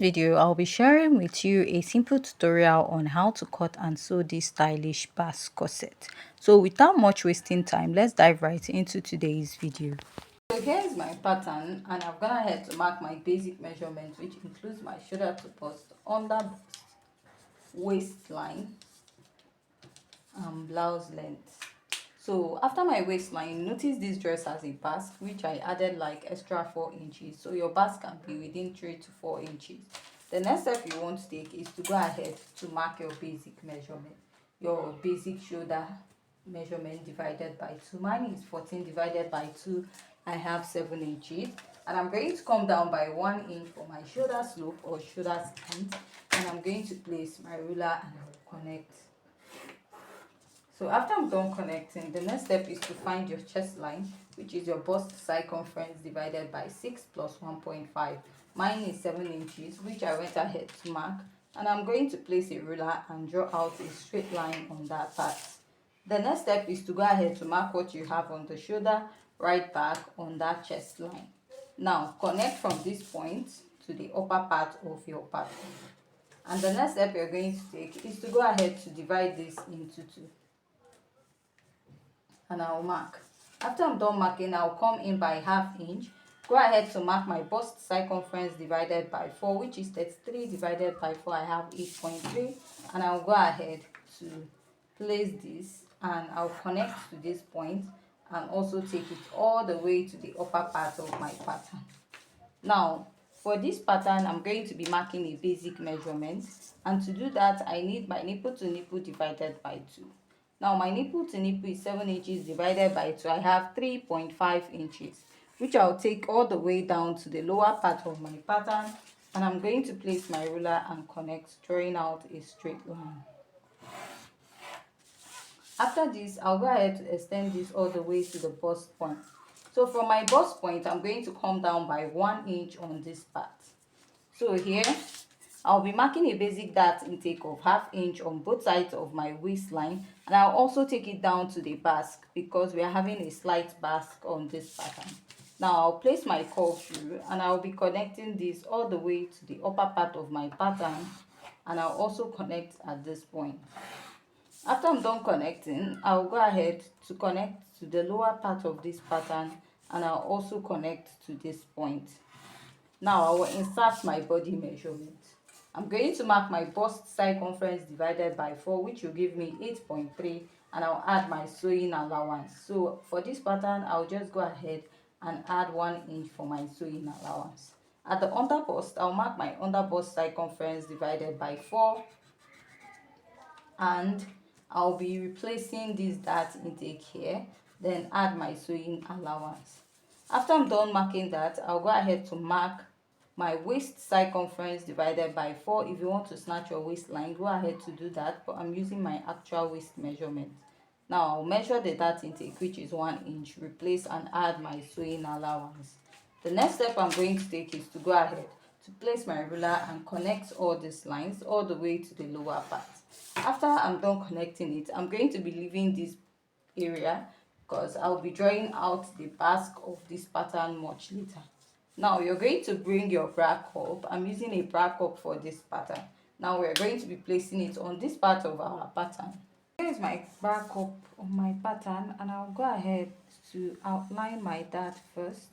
Video, I'll be sharing with you a simple tutorial on how to cut and sew this stylish Basque corset. So without much wasting time, let's dive right into today's video. So here's my pattern, and I've gone ahead to mark my basic measurements, which includes my shoulder to bust, under bust, waistline, and blouse length. So after my waistline, notice this dress has a basque which I added like extra 4 inches, so your basque can be within 3 to 4 inches. The next step you want to take is to go ahead to mark your basic measurement, your basic shoulder measurement divided by 2. Mine is 14 divided by 2. I have 7 inches, and I'm going to come down by 1 inch for my shoulder slope or shoulder strength, and I'm going to place my ruler and connect. So after I'm done connecting, the next step is to find your chest line, which is your bust circumference divided by 6 plus 1.5. Mine is 7 inches, which I went ahead to mark, and I'm going to place a ruler and draw out a straight line on that part. The next step is to go ahead to mark what you have on the shoulder right back on that chest line. Now connect from this point to the upper part of your pattern. And the next step you're going to take is to go ahead to divide this into 2. And I'll mark. After I'm done marking, I'll come in by ½ inch. Go ahead to mark my bust circumference divided by 4, which is 33 divided by 4. I have 8.3, and I'll go ahead to place this, and I'll connect to this point and also take it all the way to the upper part of my pattern. Now for this pattern, I'm going to be marking a basic measurement, and to do that I need my nipple to nipple divided by 2. Now my nipple to nipple is 7 inches divided by 2. I have 3.5 inches, which I'll take all the way down to the lower part of my pattern, and I'm going to place my ruler and connect, drawing out a straight line. After this, I'll go ahead to extend this all the way to the bust point. So from my bust point, I'm going to come down by 1 inch on this part. So here, I'll be marking a basic dart intake of ½ inch on both sides of my waistline, and I'll also take it down to the basque because we are having a slight basque on this pattern. Now I'll place my curve through, and I'll be connecting this all the way to the upper part of my pattern, and I'll also connect at this point. After I'm done connecting, I'll go ahead to connect to the lower part of this pattern, and I'll also connect to this point. Now I will insert my body measurement. I'm going to mark my bust circumference divided by 4, which will give me 8.3, and I'll add my sewing allowance. So for this pattern, I'll just go ahead and add 1 inch for my sewing allowance. At the under bust, I'll mark my under bust circumference divided by 4, and I'll be replacing this dart intake here, then add my sewing allowance. After I'm done marking that, I'll go ahead to mark my waist circumference divided by 4. If you want to snatch your waistline, go ahead to do that, but I'm using my actual waist measurement. Now I'll measure the dart intake, which is 1 inch, replace and add my sewing allowance. The next step I'm going to take is to go ahead to place my ruler and connect all these lines all the way to the lower part. After I'm done connecting it, I'm going to be leaving this area because I'll be drawing out the basque of this pattern much later. Now you're going to bring your bra cup. I'm using a bra cup for this pattern. Now we're going to be placing it on this part of our pattern. Here is my bra cup on my pattern, and I'll go ahead to outline my dart first.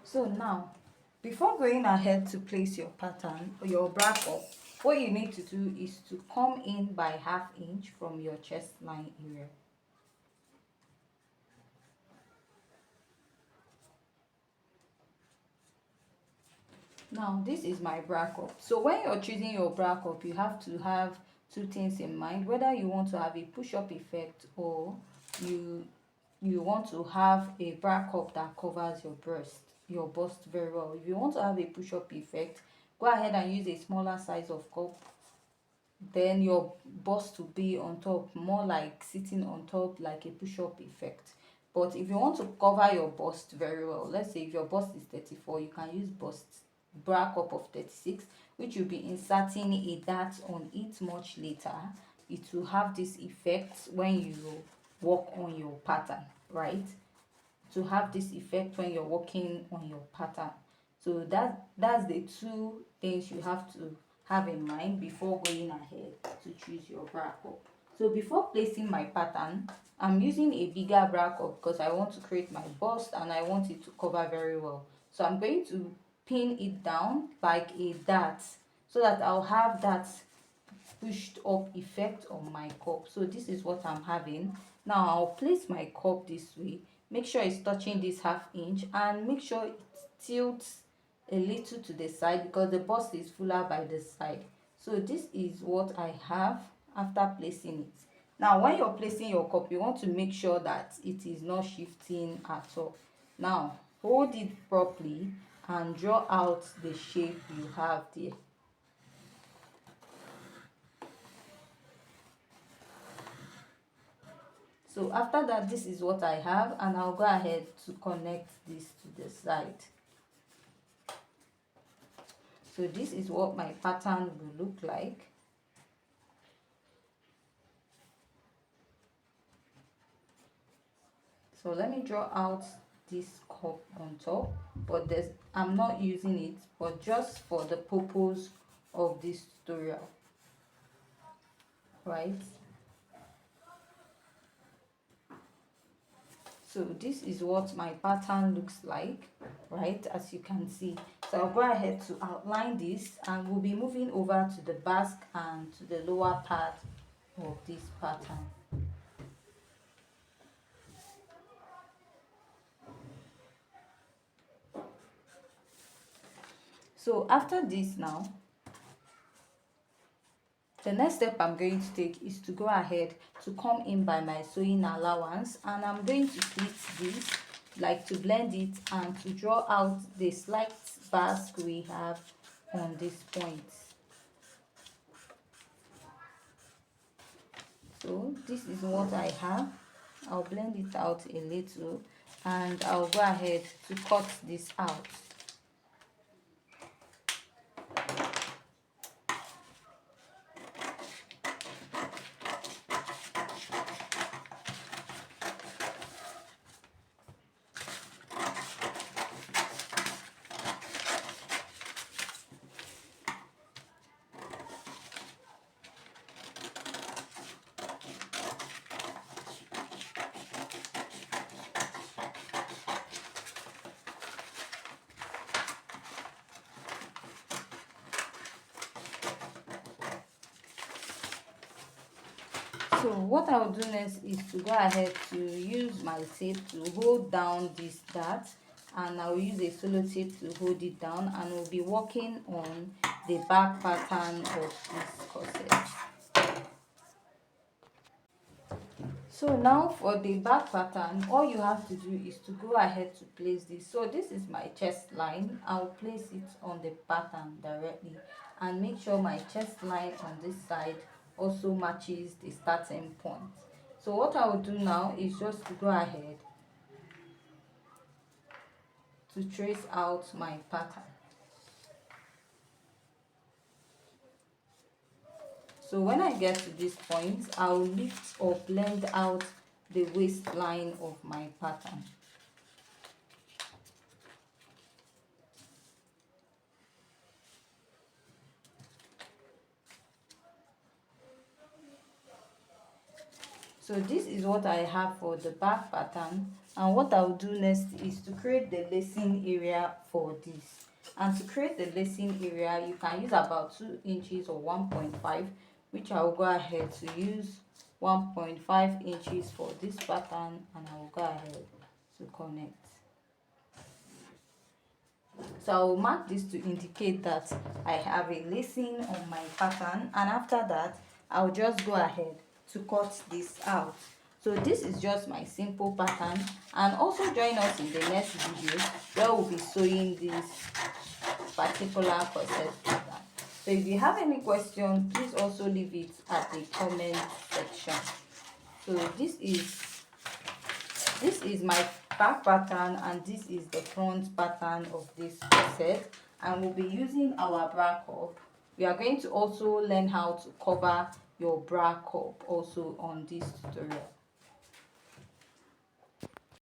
So now, before going ahead to place your pattern or your bra cup, what you need to do is to come in by ½ inch from your chest line area. Now this is my bra cup. So when you're choosing your bra cup, you have to have two things in mind: whether you want to have a push-up effect, or you want to have a bra cup that covers your bust very well. If you want to have a push-up effect, go ahead and use a smaller size of cup. Then your bust will be on top, more like sitting on top, like a push-up effect. But if you want to cover your bust very well, let's say if your bust is 34, you can use bra cup of 36, which you'll be inserting a dart on it much later. It will have this effect when you work on your pattern, right? to have this effect when you're working on your pattern. So that's the two things you have to have in mind before going ahead to choose your bra cup. So before placing my pattern, I'm using a bigger bra cup because I want to create my bust and I want it to cover very well. So I'm going to pin it down like a dart so that I'll have that pushed up effect on my cup. So this is what I'm having. Now I'll place my cup this way, make sure it's touching this 1/2 inch, and make sure it tilts a little to the side because the bust is fuller by the side. So this is what I have after placing it. Now when you're placing your cup, you want to make sure that it is not shifting at all. Now hold it properly and draw out the shape you have there. So after that, this is what I have, and I'll go ahead to connect this to the side. So this is what my pattern will look like. So let me draw out this cup on top, but I'm not using it, but just for the purpose of this tutorial, right? So this is what my pattern looks like, right, as you can see. So I'll go ahead to outline this, and we'll be moving over to the basque and to the lower part of this pattern. So after this now, the next step I'm going to take is to go ahead to come in by my sewing allowance, and I'm going to split this, like to blend it and to draw out the slight basque we have on this point. So this is what I have. I'll blend it out a little, and I'll go ahead to cut this out. So what I'll do next is to go ahead to use my tape to hold down this dart, and I'll use a solo tape to hold it down, and we'll be working on the back pattern of this corset. So now for the back pattern, all you have to do is to go ahead to place this. So this is my chest line. I'll place it on the pattern directly, and make sure my chest line on this side also matches the starting point. So what I will do now is just to go ahead to trace out my pattern. So when I get to this point, I'll lift or blend out the waistline of my pattern. So this is what I have for the back pattern, and what I'll do next is to create the lacing area for this. And to create the lacing area, you can use about 2 inches or 1.5, which I will go ahead to use 1.5 inches for this pattern, and I will go ahead to connect. So I will mark this to indicate that I have a lacing on my pattern, and after that I'll just go ahead to cut this out. So this is just my simple pattern, and also join us in the next video where we'll be sewing this particular corset pattern. So if you have any question, please also leave it at the comment section. So this is my back pattern, and this is the front pattern of this corset, and we'll be using our bra cup. We are going to also learn how to cover your bra cup also on this tutorial.